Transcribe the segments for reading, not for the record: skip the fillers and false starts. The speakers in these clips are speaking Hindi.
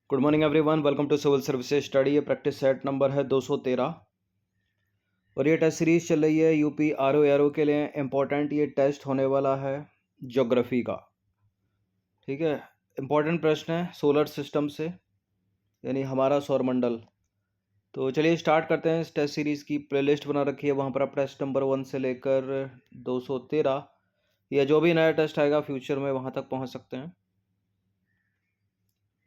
Good morning everyone, welcome to civil services study. ये प्रैक्टिस सेट नंबर है 213 और ये टेस्ट सीरीज चल रही है यूपी आर ओ के लिए। इम्पोर्टेंट ये टेस्ट होने वाला है ज्योग्राफी का। ठीक है, इम्पोर्टेंट प्रश्न है सोलर सिस्टम से, यानी हमारा सौरमंडल। तो चलिए स्टार्ट करते हैं। इस टेस्ट सीरीज़ की प्लेलिस्ट बना रखी है, वहाँ पर आप टेस्ट नंबर 1 से लेकर 213 या जो भी नया टेस्ट आएगा फ्यूचर में वहाँ तक पहुँच सकते हैं।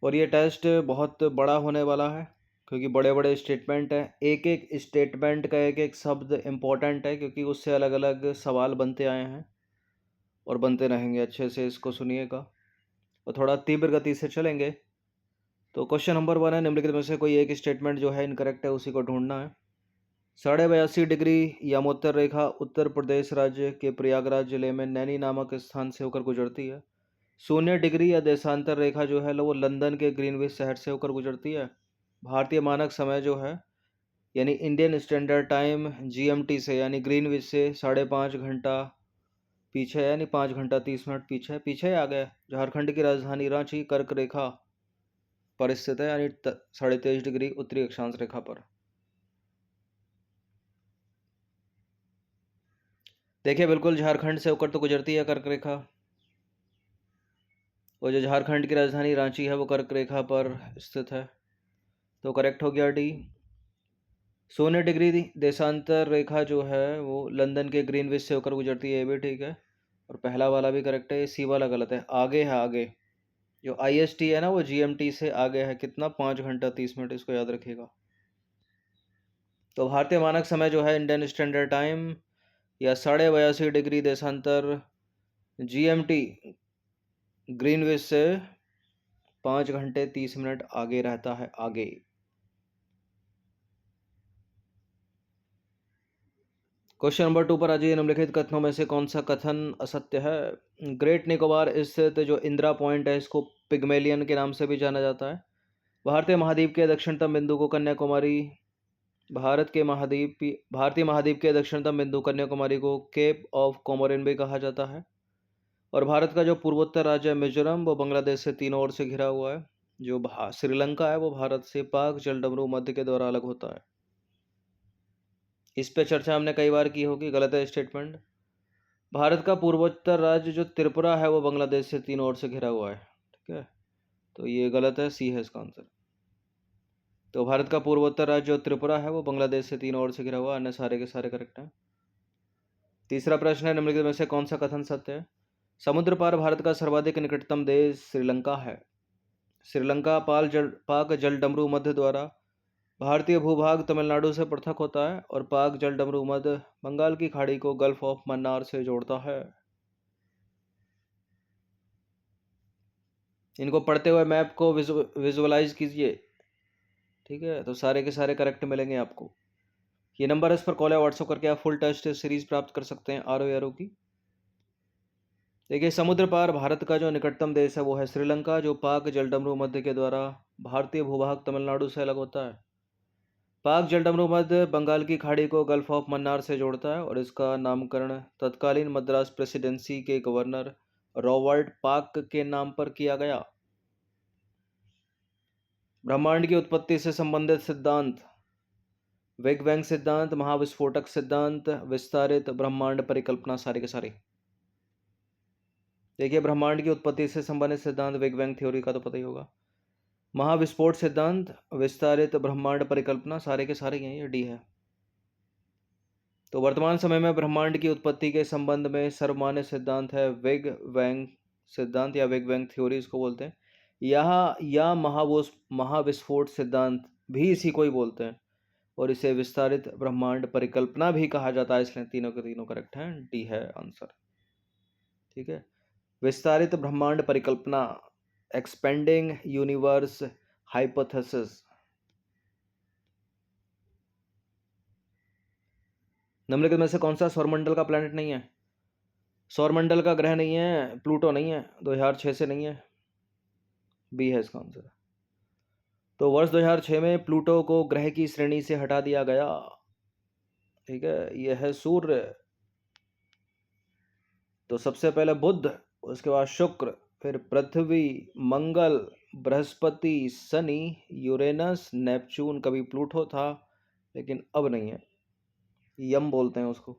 और ये टेस्ट बहुत बड़ा होने वाला है क्योंकि बड़े बड़े स्टेटमेंट हैं। एक एक स्टेटमेंट का एक एक शब्द इम्पोर्टेंट है क्योंकि उससे अलग अलग सवाल बनते आए हैं और बनते रहेंगे। अच्छे से इसको सुनिएगा और थोड़ा तीव्र गति से चलेंगे। तो क्वेश्चन नंबर 1 है, निम्नलिखित में से कोई एक स्टेटमेंट जो है इनकरेक्ट है, उसी को ढूंढना है। 82.5 डिग्री यमोत्तर रेखा उत्तर प्रदेश राज्य के प्रयागराज जिले में नैनी नामक स्थान से होकर गुजरती है। 0 डिग्री या देशांतर रेखा जो है वो लंदन के ग्रीनविच शहर से होकर गुजरती है। भारतीय मानक समय जो है यानी इंडियन स्टैंडर्ड टाइम जीएमटी से यानी ग्रीनविच से 5.5 घंटा पीछे है, यानी 5 घंटा 30 मिनट पीछे पीछे आ गया। झारखंड की राजधानी रांची कर्क रेखा पर स्थित है, यानी 23.5 डिग्री उत्तरी अक्षांश रेखा पर। देखिए बिल्कुल झारखंड से होकर तो गुजरती है कर्क रेखा, और जो झारखंड की राजधानी रांची है वो कर्क रेखा पर स्थित है। तो करेक्ट हो गया डी। 0 डिग्री देशांतर रेखा जो है वो लंदन के ग्रीनविच से होकर गुजरती है, ये भी ठीक है। और पहला वाला भी करेक्ट है, सी वाला गलत है। आगे है, आगे जो आईएसटी है ना वो जीएमटी से आगे है। कितना? 5 घंटा 30 मिनट, इसको याद रखिएगा। तो भारतीय मानक समय जो है इंडियन स्टैंडर्ड टाइम या 82.5 डिग्री देशांतर जीएमटी ग्रीनविच से 5 घंटे 30 मिनट आगे रहता है, आगे। क्वेश्चन नंबर 2 पर आ जाइए। निम्नलिखित कथनों में से कौन सा कथन असत्य है? ग्रेट निकोबार स्थित जो इंदिरा पॉइंट है इसको पिग्मेलियन के नाम से भी जाना जाता है। भारतीय महाद्वीप के दक्षिणतम बिंदु को कन्याकुमारी भारतीय महाद्वीप के दक्षिणतम बिंदु कन्याकुमारी को केप ऑफ कोमोरिन भी कहा जाता है। और भारत का जो पूर्वोत्तर राज्य है मिजोरम वो बांग्लादेश से तीनों ओर से घिरा हुआ है। जो श्रीलंका है वो भारत से पाक जलडमरू मध्य के द्वारा अलग होता है। इस पे चर्चा हमने कई बार की होगी। गलत है स्टेटमेंट। भारत का पूर्वोत्तर राज्य जो त्रिपुरा है वो बांग्लादेश से तीनों ओर से घिरा हुआ है। ठीक है, तो ये गलत है, सी है इसका आंसर। तो भारत का पूर्वोत्तर राज्य जो त्रिपुरा है वो बांग्लादेश से तीनों ओर से घिरा हुआ, अन्य सारे के सारे करेक्ट हैं। तीसरा प्रश्न है, निम्नलिखित में से कौन सा कथन सत्य है? समुद्र पार भारत का सर्वाधिक निकटतम देश श्रीलंका है। श्रीलंका पाक जलडमरू मध्य द्वारा भारतीय भूभाग तमिलनाडु से पृथक होता है और पाक जलडमरू मध्य बंगाल की खाड़ी को गल्फ ऑफ मन्नार से जोड़ता है। इनको पढ़ते हुए मैप को विजुअलाइज कीजिए। ठीक है, तो सारे के सारे करेक्ट मिलेंगे आपको। ये नंबर इस पर कॉल या व्हाट्सअप करके आप फुल टेस्ट सीरीज प्राप्त कर सकते हैं आर ओ की। देखिए समुद्र पार भारत का जो निकटतम देश है वो है श्रीलंका, जो पाक जलडमरू मध्य के द्वारा भारतीय भूभाग तमिलनाडु से अलग होता है। पाक जलडमरू मध्य बंगाल की खाड़ी को गल्फ ऑफ मन्नार से जोड़ता है और इसका नामकरण तत्कालीन मद्रास प्रेसिडेंसी के गवर्नर रॉबर्ट पाक के नाम पर किया गया। ब्रह्मांड की उत्पत्ति से संबंधित सिद्धांत: बिग बैंग सिद्धांत, महाविस्फोटक सिद्धांत, विस्तारित ब्रह्मांड परिकल्पना, सारे के सारे। देखिए ब्रह्मांड की उत्पत्ति से संबंधित सिद्धांत बिग बैंग थ्योरी का तो पता ही होगा। महाविस्फोट सिद्धांत, विस्तारित ब्रह्मांड परिकल्पना, सारे के सारे हैं, ये डी है। तो वर्तमान समय में ब्रह्मांड की उत्पत्ति के संबंध में सर्वमान्य सिद्धांत है बिग बैंग सिद्धांत या बिग बैंग थ्योरी इसको बोलते हैं। या महाविस्फोट सिद्धांत भी इसी को ही बोलते हैं और इसे विस्तारित ब्रह्मांड परिकल्पना भी कहा जाता है। इसलिए तीनों के तीनों करेक्ट हैं, डी है आंसर। ठीक है, विस्तारित ब्रह्मांड परिकल्पना, एक्सपेंडिंग यूनिवर्स हाइपोथेसिस। निम्नलिखित में से कौन सा सौरमंडल का प्लैनेट नहीं है? सौरमंडल का ग्रह नहीं है, प्लूटो नहीं है, 2006 से नहीं है, बी है इसका आंसर। तो वर्ष 2006 में प्लूटो को ग्रह की श्रेणी से हटा दिया गया। ठीक है, यह है सूर्य। तो सबसे पहले बुध, उसके बाद शुक्र, फिर पृथ्वी, मंगल, बृहस्पति, शनि, यूरेनस, नेपच्यून, कभी प्लूटो था लेकिन अब नहीं है, यम बोलते हैं उसको।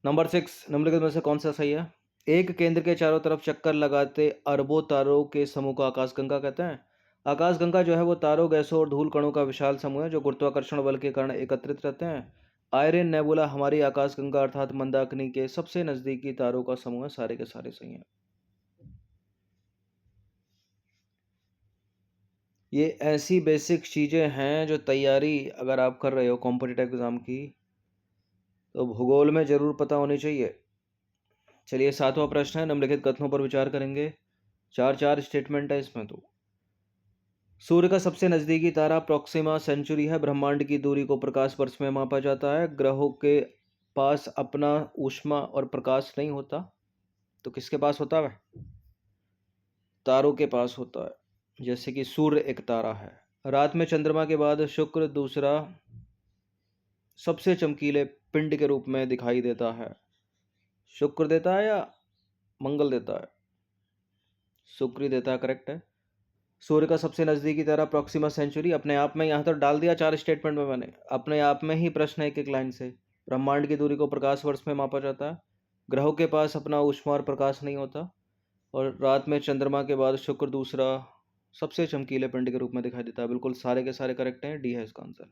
नंबर 6 निम्नलिखित में से कौन सा सही है? एक केंद्र के चारों तरफ चक्कर लगाते अरबों तारों के समूह को आकाशगंगा कहते हैं। आकाशगंगा जो है वो तारों, गैसों और धूल कणों का विशाल समूह है जो गुरुत्वाकर्षण बल के कारण एकत्रित रहते हैं। आयरन नेबुला हमारी आकाशगंगा अर्थात मंदाकिनी के सबसे नजदीकी तारों का समूह है। सारे के सारे सही हैं। ये ऐसी बेसिक चीजें हैं जो तैयारी अगर आप कर रहे हो कॉम्पिटिटिव एग्जाम की तो भूगोल में जरूर पता होनी चाहिए। चलिए 7वां प्रश्न है, निम्नलिखित कथनों पर विचार करेंगे। चार चार स्टेटमेंट है इसमें। तो सूर्य का सबसे नजदीकी तारा प्रोक्सिमा सेंचुरी है। ब्रह्मांड की दूरी को प्रकाश वर्ष में मापा जाता है। ग्रहों के पास अपना ऊष्मा और प्रकाश नहीं होता, तो किसके पास होता है? तारों के पास होता है। जैसे कि सूर्य एक तारा है। रात में चंद्रमा के बाद शुक्र दूसरा सबसे चमकीले पिंड के रूप में दिखाई देता है। शुक्र देता है या मंगल देता है? शुक्र ही देता है, करेक्ट है। सूर्य का सबसे नजदीकी तारा प्रोक्सिमा सेंचुरी। अपने आप में यहाँ तो डाल दिया 4 स्टेटमेंट में मैंने, अपने आप में ही प्रश्न है एक एक लाइन से। ब्रह्मांड की दूरी को प्रकाश वर्ष में मापा जाता है। ग्रहों के पास अपना ऊष्मा और प्रकाश नहीं होता, और रात में चंद्रमा के बाद शुक्र दूसरा सबसे चमकीले पिंड के रूप में दिखाई देता है। बिल्कुल सारे के सारे करेक्ट हैं, डी है इसका आंसर।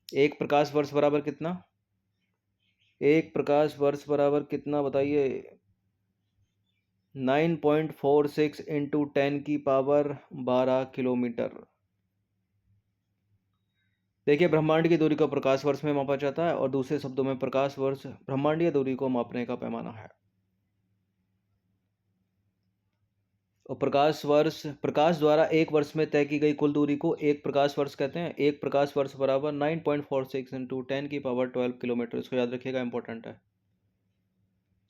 एक प्रकाश वर्ष बराबर कितना? एक प्रकाश वर्ष बराबर कितना बताइए? 9.46 इंटू 10 की पावर 12 किलोमीटर। देखिए, ब्रह्मांड की दूरी को प्रकाश वर्ष में मापा जाता है, और दूसरे शब्दों में प्रकाश वर्ष ब्रह्मांडीय दूरी को मापने का पैमाना है। और प्रकाश द्वारा एक वर्ष में तय की गई कुल दूरी को एक प्रकाश वर्ष कहते हैं। एक प्रकाश वर्ष बराबर 9.46 इंटू 10 की पावर 12 किलोमीटर। इसको याद रखिएगा, इंपॉर्टेंट है।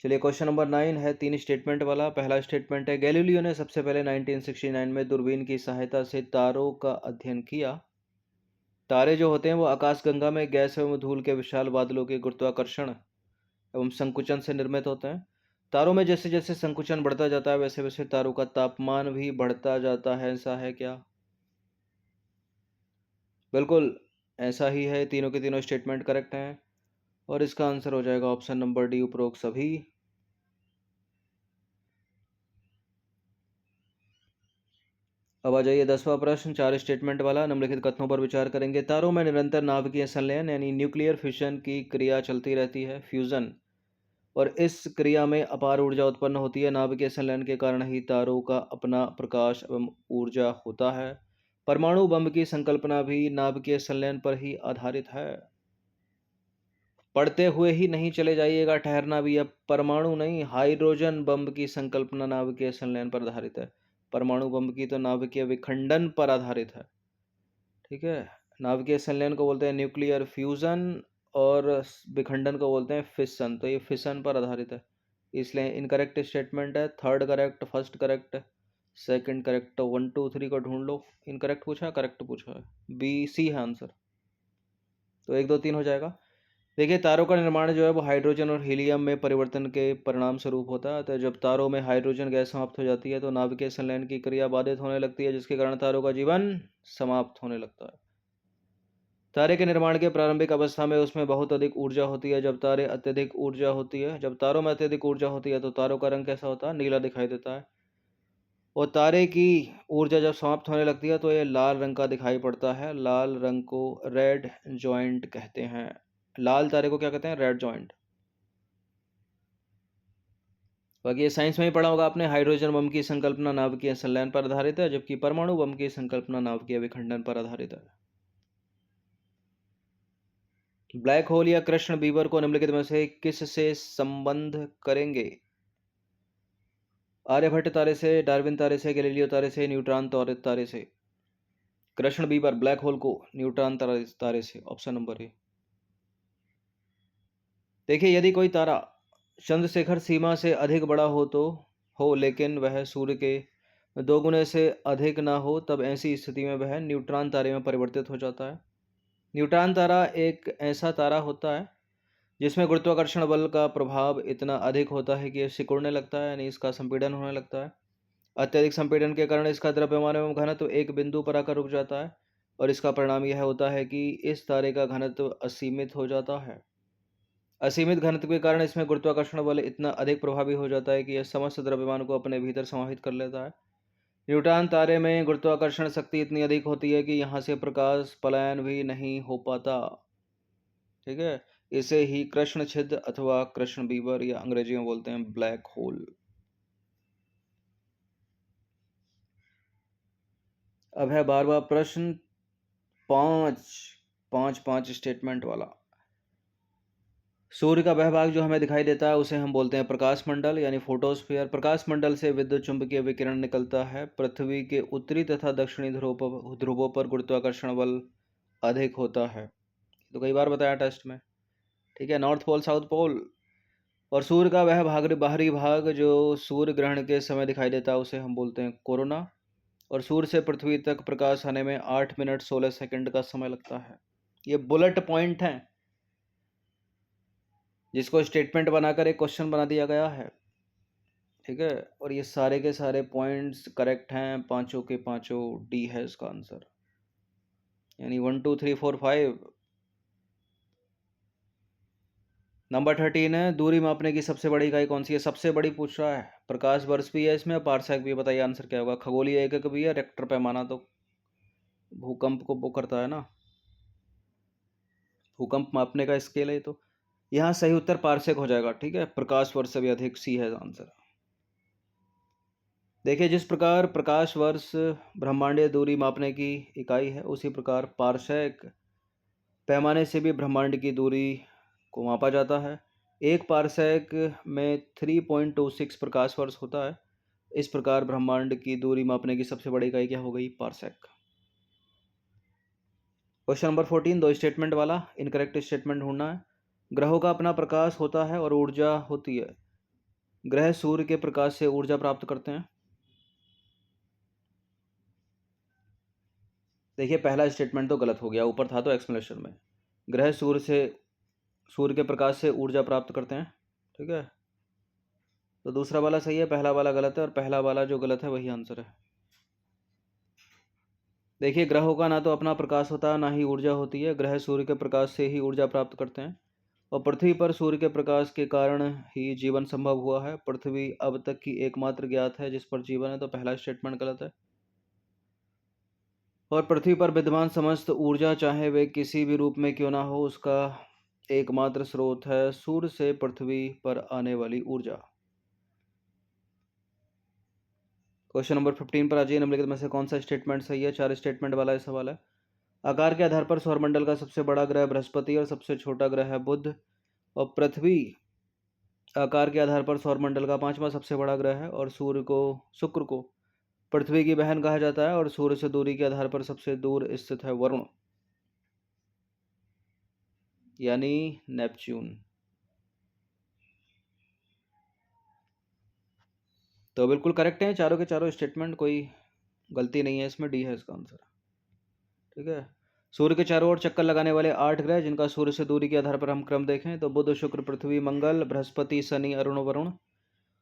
चलिए क्वेश्चन नंबर 9 है 3 स्टेटमेंट वाला। पहला स्टेटमेंट है, गैलीलियो ने सबसे पहले 1969 में दूरबीन की सहायता से तारों का अध्ययन किया। तारे जो होते हैं वो आकाशगंगा में गैस एवं धूल के विशाल बादलों के गुरुत्वाकर्षण एवं संकुचन से निर्मित होते हैं। तारों में जैसे जैसे संकुचन बढ़ता जाता है वैसे वैसे तारों का तापमान भी बढ़ता जाता है। ऐसा है क्या? बिल्कुल ऐसा ही है। तीनों के तीनों स्टेटमेंट करेक्ट हैं, और इसका आंसर हो जाएगा ऑप्शन नंबर डी, उपरोक्त सभी। अब आ जाइए 10वां प्रश्न, 4 स्टेटमेंट वाला। निम्नलिखित कथनों पर विचार करेंगे। तारों में निरंतर नाभिकीय संलयन यानी न्यूक्लियर फिशन की क्रिया चलती रहती है, फ्यूजन, और इस क्रिया में अपार ऊर्जा उत्पन्न होती है। नाभिकीय संलयन के कारण ही तारों का अपना प्रकाश एवं ऊर्जा होता है। परमाणु बम की संकल्पना भी नाभिकीय संलयन पर ही आधारित है। पढ़ते हुए ही नहीं चले जाइएगा, ठहरना भी है। परमाणु नहीं, हाइड्रोजन बम की संकल्पना नाभिकीय संलयन पर आधारित है। परमाणु बम की तो नाभिकीय विखंडन पर आधारित है। ठीक है, नाभिकीय संलयन को बोलते हैं न्यूक्लियर फ्यूजन, और विखंडन को बोलते हैं फिशन। तो ये फिशन पर आधारित है, इसलिए इनकरेक्ट स्टेटमेंट है। Third correct, first correct, second correct. 1 2 3 को ढूंढ लो। इनकरेक्ट पूछा है, करेक्ट पूछा है? बी सी है आंसर। तो 1 2 3 हो जाएगा। देखिए, तारों का निर्माण जो है वो हाइड्रोजन और हीलियम में परिवर्तन के परिणाम स्वरूप होता है। तो जब तारों में हाइड्रोजन गैस समाप्त हो जाती है तो नाभिकीय संलयन की क्रिया बाधित होने लगती है, जिसके कारण तारों का जीवन समाप्त होने लगता है। तारे के निर्माण के प्रारंभिक अवस्था में उसमें बहुत अधिक ऊर्जा होती है। जब तारों में अत्यधिक ऊर्जा होती है तो तारों का रंग कैसा होता है? नीला दिखाई देता है। और तारे की ऊर्जा जब समाप्त होने लगती है तो ये लाल रंग का दिखाई पड़ता है। लाल रंग को रेड जॉइंट कहते हैं। लाल तारे को क्या कहते हैं? Red joint. बाकी ये साइंस में ही पढ़ा होगा आपने। हाइड्रोजन बम की संकल्पना नाभिकीय संलयन पर आधारित है, जबकि परमाणु बम की संकल्पना नाभिकीय विखंडन पर आधारित है। ब्लैक होल या कृष्ण बीवर को निम्नलिखित में से किस से संबंध करेंगे? आर्यभट्ट तारे से, डार्विन तारे से, गैलीलियो तारे से, न्यूट्रॉन तारे से। कृष्ण बीवर ब्लैक होल को न्यूट्रॉन तारे से, ऑप्शन नंबर ए। देखिए, यदि कोई तारा चंद्रशेखर सीमा से अधिक बड़ा हो लेकिन वह सूर्य के 2 गुने से अधिक ना हो, तब ऐसी स्थिति में वह न्यूट्रॉन तारे में परिवर्तित हो जाता है। न्यूट्रॉन तारा एक ऐसा तारा होता है जिसमें गुरुत्वाकर्षण बल का प्रभाव इतना अधिक होता है कि यह सिकुड़ने लगता है, यानी इसका संपीड़न होने लगता है। अत्यधिक संपीड़न के कारण इसका द्रव्यमान एवं घनत्व एक बिंदु पर आकर रुक जाता है और इसका परिणाम यह होता है कि इस तारे का घनत्व असीमित हो जाता है। असीमित घनत्व के कारण इसमें गुरुत्वाकर्षण बल इतना अधिक प्रभावी हो जाता है कि यह समस्त द्रव्यमान को अपने भीतर समाहित कर लेता है। न्यूट्रॉन तारे में गुरुत्वाकर्षण शक्ति इतनी अधिक होती है कि यहाँ से प्रकाश पलायन भी नहीं हो पाता। ठीक है, इसे ही कृष्ण छिद्र अथवा कृष्ण बीवर या अंग्रेजी में बोलते हैं ब्लैक होल। अब है 12वां प्रश्न, पांच स्टेटमेंट वाला। सूर्य का वह भाग जो हमें दिखाई देता है उसे हम बोलते हैं प्रकाश मंडल यानी फोटोस्फीयर। प्रकाश मंडल से विद्युत चुंबकीय विकिरण निकलता है। पृथ्वी के उत्तरी तथा दक्षिणी ध्रुवों पर गुरुत्वाकर्षण बल अधिक होता है, तो कई बार बताया टेस्ट में। ठीक है, नॉर्थ पोल साउथ पोल। और सूर्य का वह बाहरी भाग जो सूर्य ग्रहण के समय दिखाई देता है उसे हम बोलते हैं कोरोना। और सूर्य से पृथ्वी तक प्रकाश आने में 8 मिनट 16 सेकंड का समय लगता है। ये बुलेट पॉइंट हैं जिसको स्टेटमेंट बनाकर एक क्वेश्चन बना दिया गया है। ठीक है, और ये सारे के सारे पॉइंट्स करेक्ट हैं, पांचों के पांचों। डी है इसका आंसर, यानी 1 2 3 4 5। नंबर 13 है, दूरी मापने की सबसे बड़ी इकाई कौन सी है? सबसे बड़ी पूछ रहा है। प्रकाश वर्ष भी है इसमें, पारसेक भी। बताइए आंसर क्या होगा? खगोलीय एकक भी है, रेक्टर पैमाना तो भूकंप को वो करता है ना, भूकंप मापने का स्केल है तो। यहाँ सही उत्तर पारसेक हो जाएगा। ठीक है, प्रकाश वर्ष से भी अधिक, सी है आंसर। देखिए, जिस प्रकार प्रकाश वर्ष ब्रह्मांडीय दूरी मापने की इकाई है, उसी प्रकार पारसेक पैमाने से भी ब्रह्मांड की दूरी को मापा जाता है। एक पारसेक में 3.26 प्रकाश वर्ष होता है। इस प्रकार ब्रह्मांड की दूरी मापने की सबसे बड़ी इकाई क्या हो गई? पारसेक। क्वेश्चन नंबर 14, दो स्टेटमेंट वाला। इनकरेक्ट स्टेटमेंट ढूंढना है। ग्रहों का अपना प्रकाश होता है और ऊर्जा होती है। ग्रह सूर्य के प्रकाश से ऊर्जा प्राप्त करते हैं। देखिए, पहला स्टेटमेंट तो गलत हो गया, ऊपर था तो एक्सप्लेनेशन में। ग्रह सूर्य के प्रकाश से ऊर्जा प्राप्त करते हैं। ठीक है, तो दूसरा वाला सही है, पहला वाला गलत है, और पहला वाला जो गलत है वही आंसर है। देखिए, ग्रहों का ना तो अपना प्रकाश होता है ना ही ऊर्जा होती है। ग्रह सूर्य के प्रकाश से ही ऊर्जा प्राप्त करते हैं, और पृथ्वी पर सूर्य के प्रकाश के कारण ही जीवन संभव हुआ है। पृथ्वी अब तक की एकमात्र ज्ञात है जिस पर जीवन है, तो पहला स्टेटमेंट गलत है। और पृथ्वी पर विद्यमान समस्त ऊर्जा, चाहे वे किसी भी रूप में क्यों ना हो, उसका एकमात्र स्रोत है सूर्य से पृथ्वी पर आने वाली ऊर्जा। क्वेश्चन नंबर 15 पर आ जाइए। निम्नलिखित में से कौन सा स्टेटमेंट सही है? 4 स्टेटमेंट वाला ये सवाल है। आकार के आधार पर सौरमंडल का सबसे बड़ा ग्रह बृहस्पति और सबसे छोटा ग्रह है बुध। और पृथ्वी आकार के आधार पर सौरमंडल का 5वां सबसे बड़ा ग्रह है। और शुक्र को पृथ्वी की बहन कहा जाता है। और सूर्य से दूरी के आधार पर सबसे दूर स्थित है वरुण, यानी नेपच्यून। तो बिल्कुल करेक्ट है चारों के चारों स्टेटमेंट, कोई गलती नहीं है इसमें। डी है इसका आंसर। ठीक है, सूर्य के चारों ओर चक्कर लगाने वाले 8 ग्रह जिनका सूर्य से दूरी के आधार पर हम क्रम देखें तो बुध, शुक्र, पृथ्वी, मंगल, बृहस्पति, शनि, अरुण, वरुण।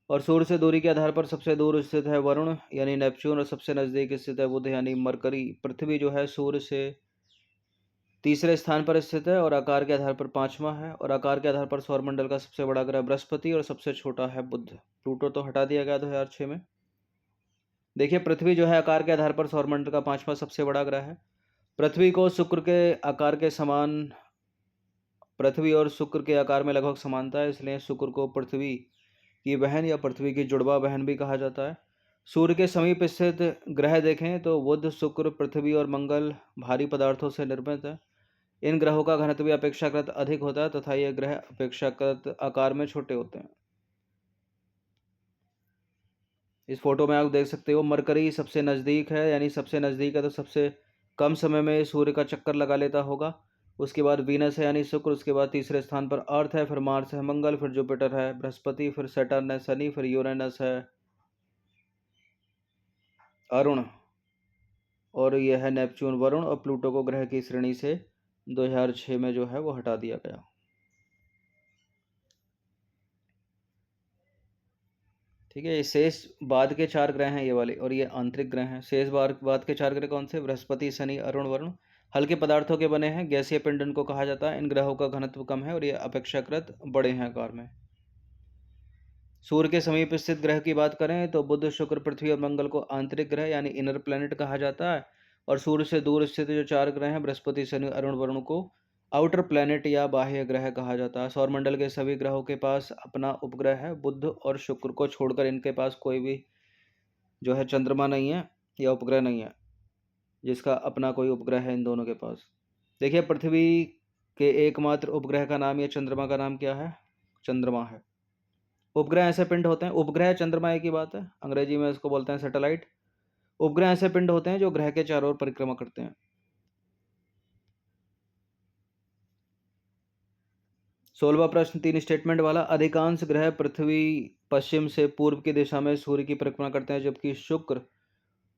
और सूर्य से दूरी के आधार पर सबसे दूर स्थित है वरुण यानी नेपच्यून, और सबसे नजदीक स्थित है बुध यानी मरकरी। पृथ्वी जो है सूर्य से तीसरे स्थान पर स्थित है और आकार के आधार पर 5वां है। और आकार के आधार पर सौरमंडल का सबसे बड़ा ग्रह बृहस्पति और सबसे छोटा है बुध। प्लूटो तो हटा दिया गया 2006 में। देखिए, पृथ्वी जो है आकार के आधार पर सौरमंडल का 5वां सबसे बड़ा ग्रह है। पृथ्वी को शुक्र के आकार के समान पृथ्वी और शुक्र के आकार में लगभग समानता है, इसलिए शुक्र को पृथ्वी की बहन या पृथ्वी की जुड़वा बहन भी कहा जाता है। सूर्य के समीप स्थित ग्रह देखें तो बुध, शुक्र, पृथ्वी और मंगल भारी पदार्थों से निर्मित है। इन ग्रहों का घनत्व भी अपेक्षाकृत अधिक होता है तथा ये ग्रह अपेक्षाकृत आकार में छोटे होते हैं। इस फोटो में आप देख सकते हो मरकरी सबसे नज़दीक है, यानी सबसे नज़दीक है तो सबसे कम समय में सूर्य का चक्कर लगा लेता होगा। उसके बाद वीनस है यानी शुक्र, उसके बाद तीसरे स्थान पर अर्थ है, फिर मार्स है, मंगल, फिर जुपिटर है, बृहस्पति, फिर सैटर्न है, शनि, फिर यूरेनस है, अरुण, और यह है नेपच्यून, वरुण। और प्लूटो को ग्रह की श्रेणी से 2006 में जो है वो हटा दिया गया। ठीक है, ये शेष बाद के 4 ग्रह हैं ये वाले, और ये आंतरिक ग्रह हैं। शेष बाद के 4 ग्रह कौन से? बृहस्पति, शनि, अरुण, वरुण। हल्के पदार्थों के बने हैं, गैसीय पिंड इनको कहा जाता है। इन ग्रहों का घनत्व कम है और ये अपेक्षाकृत बड़े हैं आकार में। सूर्य के समीप स्थित ग्रह की बात करें तो बुध, शुक्र, पृथ्वी और मंगल को आंतरिक ग्रह यानी इनर प्लैनेट कहा जाता है, और सूर्य से दूर स्थित जो 4 ग्रह हैं बृहस्पति, शनि, अरुण, वरुण को आउटर प्लैनेट या बाह्य ग्रह कहा जाता है। सौरमंडल के सभी ग्रहों के पास अपना उपग्रह है। बुध और शुक्र को छोड़कर इनके पास कोई भी जो है चंद्रमा नहीं है या उपग्रह नहीं है जिसका अपना कोई उपग्रह है इन दोनों के पास। देखिए, पृथ्वी के एकमात्र उपग्रह का नाम या चंद्रमा का नाम क्या है? चंद्रमा है। उपग्रह ऐसे पिंड होते हैं, उपग्रह चंद्रमा एक ही बात है, अंग्रेजी में इसको बोलते हैं सैटेलाइट। उपग्रह ऐसे पिंड होते हैं जो ग्रह के चारों ओर परिक्रमा करते हैं। 16वां प्रश्न 3 स्टेटमेंट वाला। अधिकांश ग्रह पृथ्वी पश्चिम से पूर्व की दिशा में सूर्य की परिक्रमा करते हैं, जबकि शुक्र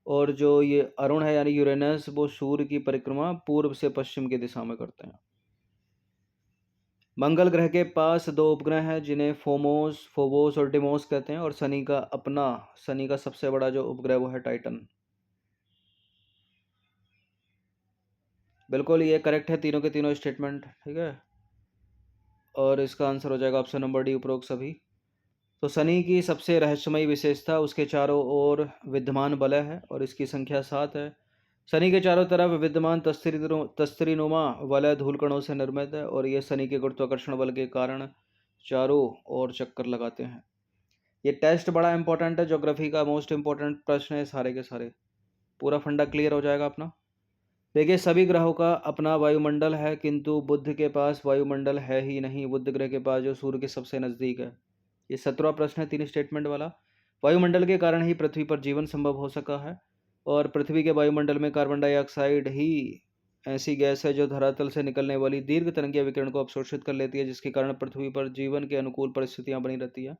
और जो ये अरुण है यानी यूरेनस, वो सूर्य की परिक्रमा पूर्व से पश्चिम की दिशा में करते हैं। मंगल ग्रह के पास 2 उपग्रह हैं जिन्हें फोबोस और डिमोस कहते हैं, और शनि का सबसे बड़ा जो उपग्रह वो है टाइटन। बिल्कुल ये करेक्ट है, तीनों के तीनों स्टेटमेंट, ठीक है। और इसका आंसर हो जाएगा ऑप्शन नंबर डी, उपरोक्त सभी। तो शनि की सबसे रहस्यमयी विशेषता उसके चारों ओर विद्यमान वलय है, और इसकी संख्या 7 है। शनि के चारों तरफ विद्यमान तस्तरीनुमा वलय धूलकणों से निर्मित है, और ये शनि के गुरुत्वाकर्षण बल के कारण चारों ओर चक्कर लगाते हैं। ये टेस्ट बड़ा इंपॉर्टेंट है, ज्योग्राफी का मोस्ट इंपॉर्टेंट प्रश्न है सारे के सारे। पूरा फंडा क्लियर हो जाएगा अपना। देखिए, सभी ग्रहों का अपना वायुमंडल है, किंतु बुध के पास वायुमंडल है ही नहीं। बुध ग्रह के पास जो सूर्य के सबसे नज़दीक है। ये 17वां प्रश्न है 3 स्टेटमेंट वाला। वायुमंडल के कारण ही पृथ्वी पर जीवन संभव हो सका है, और पृथ्वी के वायुमंडल में कार्बन डाइऑक्साइड ही ऐसी गैस है जो धरातल से निकलने वाली दीर्घ तरंगीय विकिरण को अवशोषित कर लेती है, जिसके कारण पृथ्वी पर जीवन के अनुकूल परिस्थितियां बनी रहती है।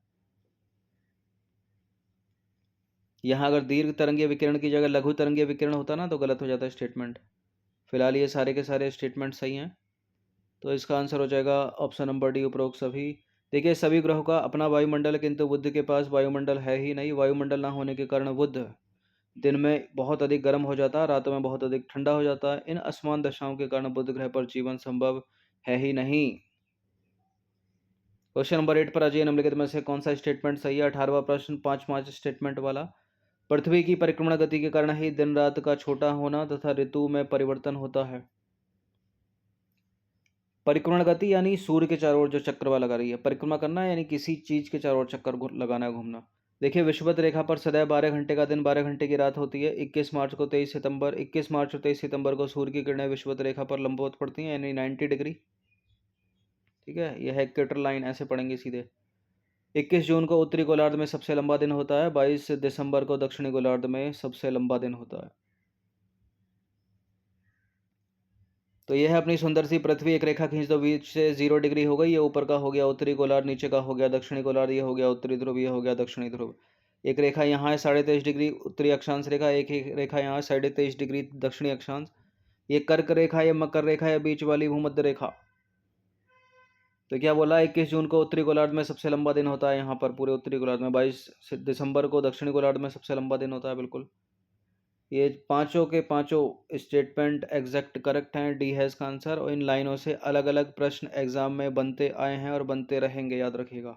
यहाँ अगर दीर्घ तरंगीय विकिरण की जगह लघु तरंगीय विकिरण होता ना तो गलत हो जाता है स्टेटमेंट। फिलहाल ये सारे के सारे स्टेटमेंट सही हैं, तो इसका आंसर हो जाएगा ऑप्शन नंबर डी, उपरोक्त सभी। देखिए, सभी ग्रहों का अपना वायुमंडल है, किंतु बुध के पास वायुमंडल है ही नहीं। वायुमंडल ना होने के कारण बुध दिन में बहुत अधिक गर्म हो जाता है, रातों में बहुत अधिक ठंडा हो जाता है। इन असमान दशाओं के कारण बुध ग्रह पर जीवन संभव है ही नहीं। क्वेश्चन नंबर 8 पर अजय निम्नलिखित में से कौन सा स्टेटमेंट सही है? 18वां प्रश्न 5 स्टेटमेंट वाला। पृथ्वी की परिक्रमण गति के कारण ही दिन रात का छोटा होना तथा ऋतु में परिवर्तन होता है। परिक्रमण गति यानी सूर्य के चारों ओर जो चक्र लगा रही है, परिक्रमा करना यानी किसी चीज के चारों ओर चक्कर लगाना, घूमना। देखिए, विषुवत रेखा पर सदैव 12 घंटे का दिन, 12 घंटे की रात होती है। 21 मार्च और 23 सितंबर को सूर्य की किरणें विषुवत रेखा पर लंबवत पड़ती हैं, यानी 90 डिग्री। ठीक है, यह है इक्वेटर लाइन, ऐसे पढ़ेंगे सीधे। 21 जून को उत्तरी गोलार्ध में सबसे लंबा दिन होता है। 22 दिसंबर को दक्षिणी गोलार्ध में सबसे लंबा दिन होता है। तो यह है अपनी सुंदर सी पृथ्वी। एक रेखा खींच दो, बीच से 0 डिग्री हो गई, ये ऊपर का हो गया उत्तरी गोलार्ध, नीचे का हो गया दक्षिणी गोलार्ध, ये हो गया उत्तरी ध्रुव, ये हो गया दक्षिणी ध्रुव। एक रेखा यहाँ है 23.5 डिग्री उत्तरी अक्षांश रेखा, एक रेखा यहाँ 23.5 डिग्री दक्षिणी अक्षांश। ये कर्क रेखा, ये मकर रेखा, ये बीच वाली भूमध्य रेखा। तो क्या बोला? 21 जून को उत्तरी गोलार्ध में सबसे लंबा दिन होता है, यहाँ पर पूरे उत्तरी गोलार्ध में। 22 दिसंबर को दक्षिणी गोलार्ध में सबसे लंबा दिन होता है। बिल्कुल, ये पांचों के पांचों स्टेटमेंट एग्जैक्ट करेक्ट हैं। डी है इसका आंसर, और इन लाइनों से अलग अलग प्रश्न एग्जाम में बनते आए हैं और बनते रहेंगे, याद रखिएगा।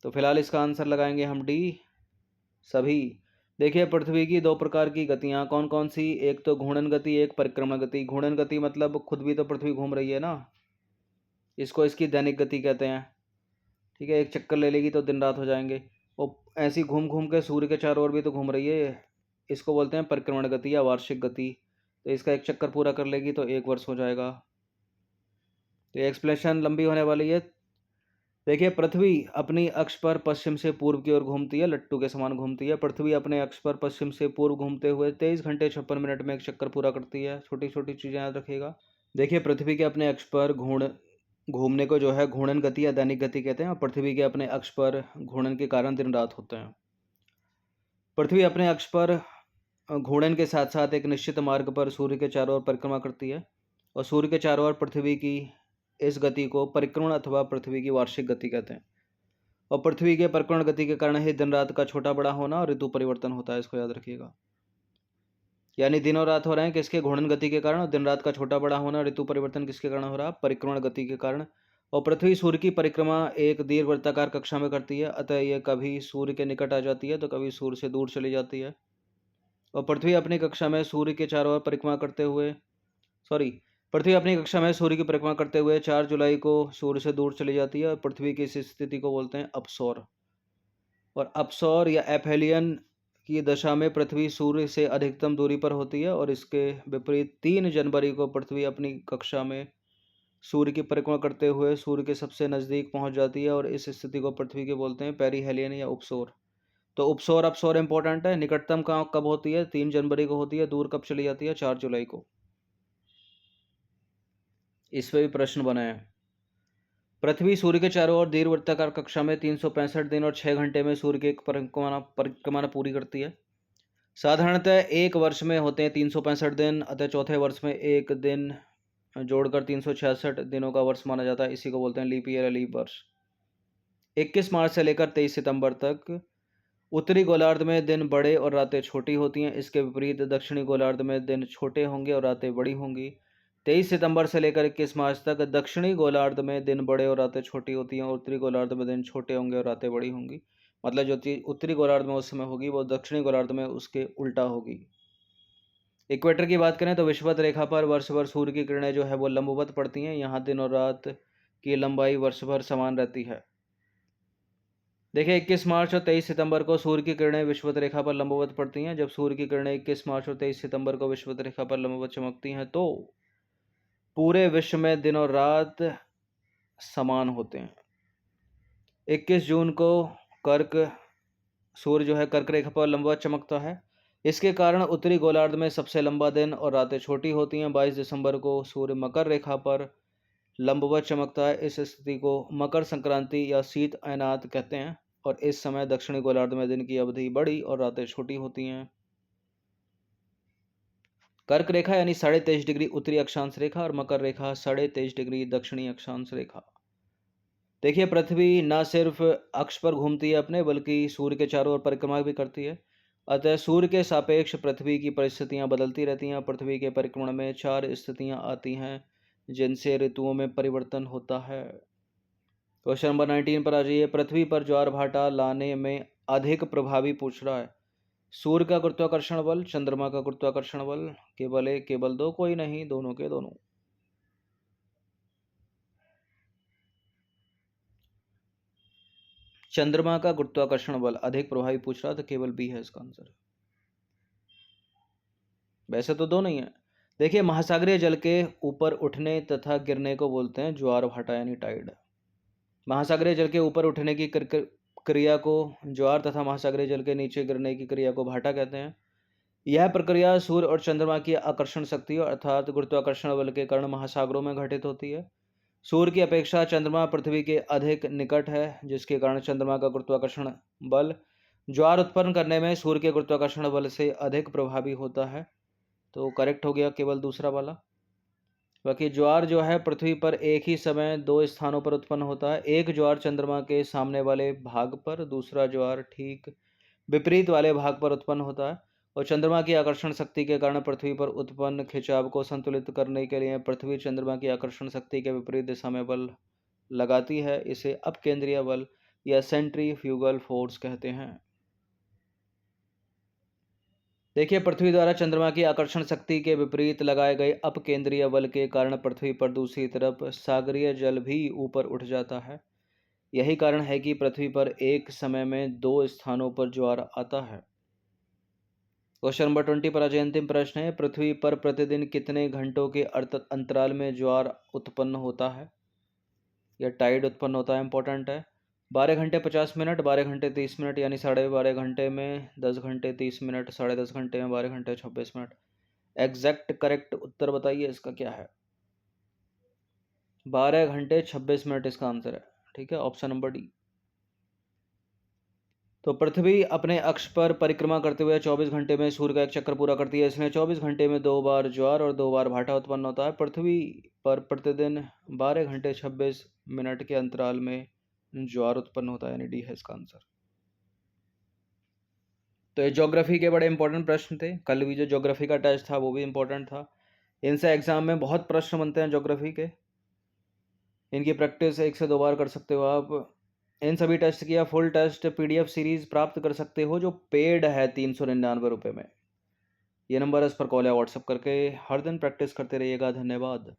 तो फिलहाल इसका आंसर लगाएंगे हम डी, सभी। देखिए, पृथ्वी की 2 प्रकार की गतियां कौन कौन सी? एक तो घूर्णन गति, एक परिक्रमण गति। घूर्णन गति मतलब खुद भी तो पृथ्वी घूम रही है ना, इसको इसकी दैनिक गति कहते हैं। ठीक है, एक चक्कर ले लेगी तो दिन रात हो जाएंगे, और ऐसी घूम घूम के सूर्य के चारों ओर भी तो घूम रही है, इसको बोलते हैं परिक्रमण गति या वार्षिक गति। तो इसका एक चक्कर पूरा कर लेगी तो 1 वर्ष हो जाएगा। तो ये एक्सप्लेनेशन लंबी होने वाली है। देखिए, पृथ्वी अपनी अक्ष पर पश्चिम से पूर्व की ओर घूमती है, लट्टू के समान घूमती है। पृथ्वी अपने अक्ष पर पश्चिम से पूर्व घूमते हुए 23 घंटे 56 मिनट में एक चक्कर पूरा करती है। छोटी छोटी चीज़ें याद रखिएगा। देखिए, पृथ्वी के अपने अक्ष पर घूमने को जो है घूर्णन गति या दैनिक गति कहते हैं, और पृथ्वी के अपने अक्ष पर घूर्णन के कारण दिन रात होते हैं। पृथ्वी अपने अक्ष पर घूर्णन के साथ साथ एक निश्चित मार्ग पर सूर्य के चारों ओर परिक्रमा करती है, और सूर्य के चारों ओर पृथ्वी की इस गति को परिक्रमण अथवा पृथ्वी की वार्षिक गति कहते हैं। और पृथ्वी के परिक्रमा गति के कारण ही दिन रात का छोटा बड़ा होना और ऋतु परिवर्तन होता है, इसको याद रखिएगा। यानी दिन और रात हो रहे हैं किसके? घूर्णन गति के कारण। और दिन रात का छोटा बड़ा होना, ऋतु परिवर्तन किसके कारण हो रहा है? परिक्रमण गति के कारण। और पृथ्वी सूर्य की परिक्रमा एक दीर्घवृत्ताकार कक्षा में करती है, अतः यह कभी सूर्य के निकट आ जाती है तो कभी सूर्य से दूर चली जाती है। और पृथ्वी अपनी कक्षा में सूर्य के चारों ओर परिक्रमा करते हुए पृथ्वी अपनी कक्षा में सूर्य की परिक्रमा करते हुए 4 जुलाई को सूर्य से दूर चली जाती है और पृथ्वी की इस स्थिति को बोलते हैं अपसौर। और अपसौर या एफेलियन की दशा में पृथ्वी सूर्य से अधिकतम दूरी पर होती है और इसके विपरीत 3 जनवरी को पृथ्वी अपनी कक्षा में सूर्य की परिक्रमा करते हुए सूर्य के सबसे नज़दीक पहुंच जाती है और इस स्थिति को पृथ्वी के बोलते हैं पेरीहेलियन या उपसौर। तो उपसौर अपसौर इंपॉर्टेंट है। निकटतम कब होती है? 3 जनवरी को होती है। दूर कब चली जाती है? 4 जुलाई को। इस पे भी प्रश्न बना है। पृथ्वी सूर्य के चारों ओर दीर्घवृत्ताकार कक्षा में 365 दिन और 6 घंटे में सूर्य की परिक्रमा पूरी करती है। साधारणतः एक वर्ष में होते हैं 365 दिन, अतः चौथे वर्ष में एक दिन जोड़कर 366 दिनों का वर्ष माना जाता है। इसी को बोलते हैं लीप ईयर या लीप वर्ष। 21 मार्च से लेकर 23 सितंबर तक उत्तरी गोलार्ध में दिन बड़े और रातें छोटी होती हैं। इसके विपरीत दक्षिणी गोलार्ध में दिन छोटे होंगे और रातें बड़ी होंगी। 23 सितंबर से लेकर 21 मार्च तक दक्षिणी गोलार्ध में दिन बड़े और रातें छोटी होती हैं और उत्तरी गोलार्ध में दिन छोटे होंगे और रातें बड़ी होंगी। मतलब जो चीज़ उत्तरी गोलार्ध में उस समय होगी वो दक्षिणी गोलार्ध में उसके उल्टा होगी। इक्वेटर की बात करें तो विषुवत रेखा पर वर्ष भर सूर्य की किरणें जो है वो लंबवत पड़ती हैं। यहाँ दिन और रात की लंबाई वर्ष भर समान रहती है। देखिए 21 मार्च और 23 सितंबर को सूर्य की किरणें विषुवत रेखा पर लंबवत पड़ती हैं। जब सूर्य की किरणें 21 मार्च और 23 सितंबर को विषुवत रेखा पर लंबवत चमकती हैं तो पूरे विश्व में दिन और रात समान होते हैं। 21 जून को सूर्य जो है कर्क रेखा पर लंबवत चमकता है। इसके कारण उत्तरी गोलार्ध में सबसे लंबा दिन और रातें छोटी होती हैं। 22 दिसंबर को सूर्य मकर रेखा पर लंबवत चमकता है। इस स्थिति को मकर संक्रांति या शीत अयनात कहते हैं और इस समय दक्षिणी गोलार्ध में दिन की अवधि बड़ी और रातें छोटी होती हैं। कर्क रेखा यानी 23.5 डिग्री उत्तरी अक्षांश रेखा और मकर रेखा 23.5 डिग्री दक्षिणी अक्षांश रेखा। देखिए पृथ्वी न सिर्फ अक्ष पर घूमती है अपने, बल्कि सूर्य के चारों ओर परिक्रमा भी करती है। अतः सूर्य के सापेक्ष पृथ्वी की परिस्थितियां बदलती रहती हैं। पृथ्वी के परिक्रमण में 4 स्थितियां आती हैं जिनसे ऋतुओं में परिवर्तन होता है। क्वेश्चन नंबर 19 पर आ जाइए। पृथ्वी पर ज्वार भाटा लाने में अधिक प्रभावी पूछ रहा है। सूर्य का गुरुत्वाकर्षण बल, चंद्रमा का गुरुत्वाकर्षण बल, केवल एक केवल दो, कोई नहीं, दोनों के दोनों। चंद्रमा का गुरुत्वाकर्षण बल अधिक प्रभावी पूछ रहा तो केवल बी है इसका आंसर। वैसे तो दो नहीं है। देखिए महासागरीय जल के ऊपर उठने तथा गिरने को बोलते हैं ज्वार भाटा यानी टाइड। महासागरीय जल के ऊपर उठने की क्रिया को ज्वार तथा महासागरीय जल के नीचे गिरने की क्रिया को भाटा कहते हैं। यह प्रक्रिया सूर्य और चंद्रमा की आकर्षण शक्ति अर्थात गुरुत्वाकर्षण बल के कारण महासागरों में घटित होती है। सूर्य की अपेक्षा चंद्रमा पृथ्वी के अधिक निकट है, जिसके कारण चंद्रमा का गुरुत्वाकर्षण बल ज्वार उत्पन्न करने में सूर्य के गुरुत्वाकर्षण बल से अधिक प्रभावी होता है। तो करेक्ट हो गया केवल दूसरा वाला। बाकी ज्वार जो है पृथ्वी पर एक ही समय 2 स्थानों पर उत्पन्न होता है। एक ज्वार चंद्रमा के सामने वाले भाग पर, दूसरा ज्वार ठीक विपरीत वाले भाग पर उत्पन्न होता है। और चंद्रमा की आकर्षण शक्ति के कारण पृथ्वी पर उत्पन्न खिंचाव को संतुलित करने के लिए पृथ्वी चंद्रमा की आकर्षण शक्ति के विपरीत दिशा में बल लगाती है। इसे अपकेंद्रीय बल या सेंट्रीफ्यूगल फोर्स कहते हैं। देखिए पृथ्वी द्वारा चंद्रमा की आकर्षण शक्ति के विपरीत लगाए गए अपकेंद्रीय बल के कारण पृथ्वी पर दूसरी तरफ सागरीय जल भी ऊपर उठ जाता है। यही कारण है कि पृथ्वी पर एक समय में 2 स्थानों पर ज्वार आता है। क्वेश्चन नंबर 20 पर आज अंतिम प्रश्न है। पृथ्वी पर प्रतिदिन कितने घंटों के अंतराल में ज्वार उत्पन्न होता है या टाइड उत्पन्न होता है? इंपॉर्टेंट है। 12 घंटे 50 मिनट, 12 घंटे 30 मिनट यानी 12.5 घंटे में 10 घंटे 30 मिनट, 10.5 घंटे में 12 घंटे 26 मिनट। एग्जैक्ट करेक्ट उत्तर बताइए इसका क्या है? 12 घंटे 26 मिनट इसका आंसर है। ठीक है, ऑप्शन नंबर डी। तो पृथ्वी अपने अक्ष पर परिक्रमा करते हुए 24 घंटे में सूर्य का एक चक्कर पूरा करती है। इसलिए 24 घंटे में 2 बार ज्वार और 2 बार भाटा उत्पन्न होता है। पृथ्वी पर प्रतिदिन 12 घंटे 26 मिनट के अंतराल में ज्वार उत्पन्न होता है, यानी डी है इसका आंसर। तो ये ज्योग्राफी के बड़े इंपॉर्टेंट प्रश्न थे। कल भी जो ज्योग्राफी का टेस्ट था वो भी इंपॉर्टेंट था। इनसे एग्जाम में बहुत प्रश्न बनते हैं ज्योग्राफी के। इनकी प्रैक्टिस 1 से 2 बार कर सकते हो आप। इन सभी टेस्ट की आप फुल टेस्ट पीडीएफ सीरीज प्राप्त कर सकते हो, जो पेड है 399 रुपये में। ये नंबर है, इस पर कॉल या व्हाट्सअप करके हर दिन प्रैक्टिस करते रहिएगा। धन्यवाद।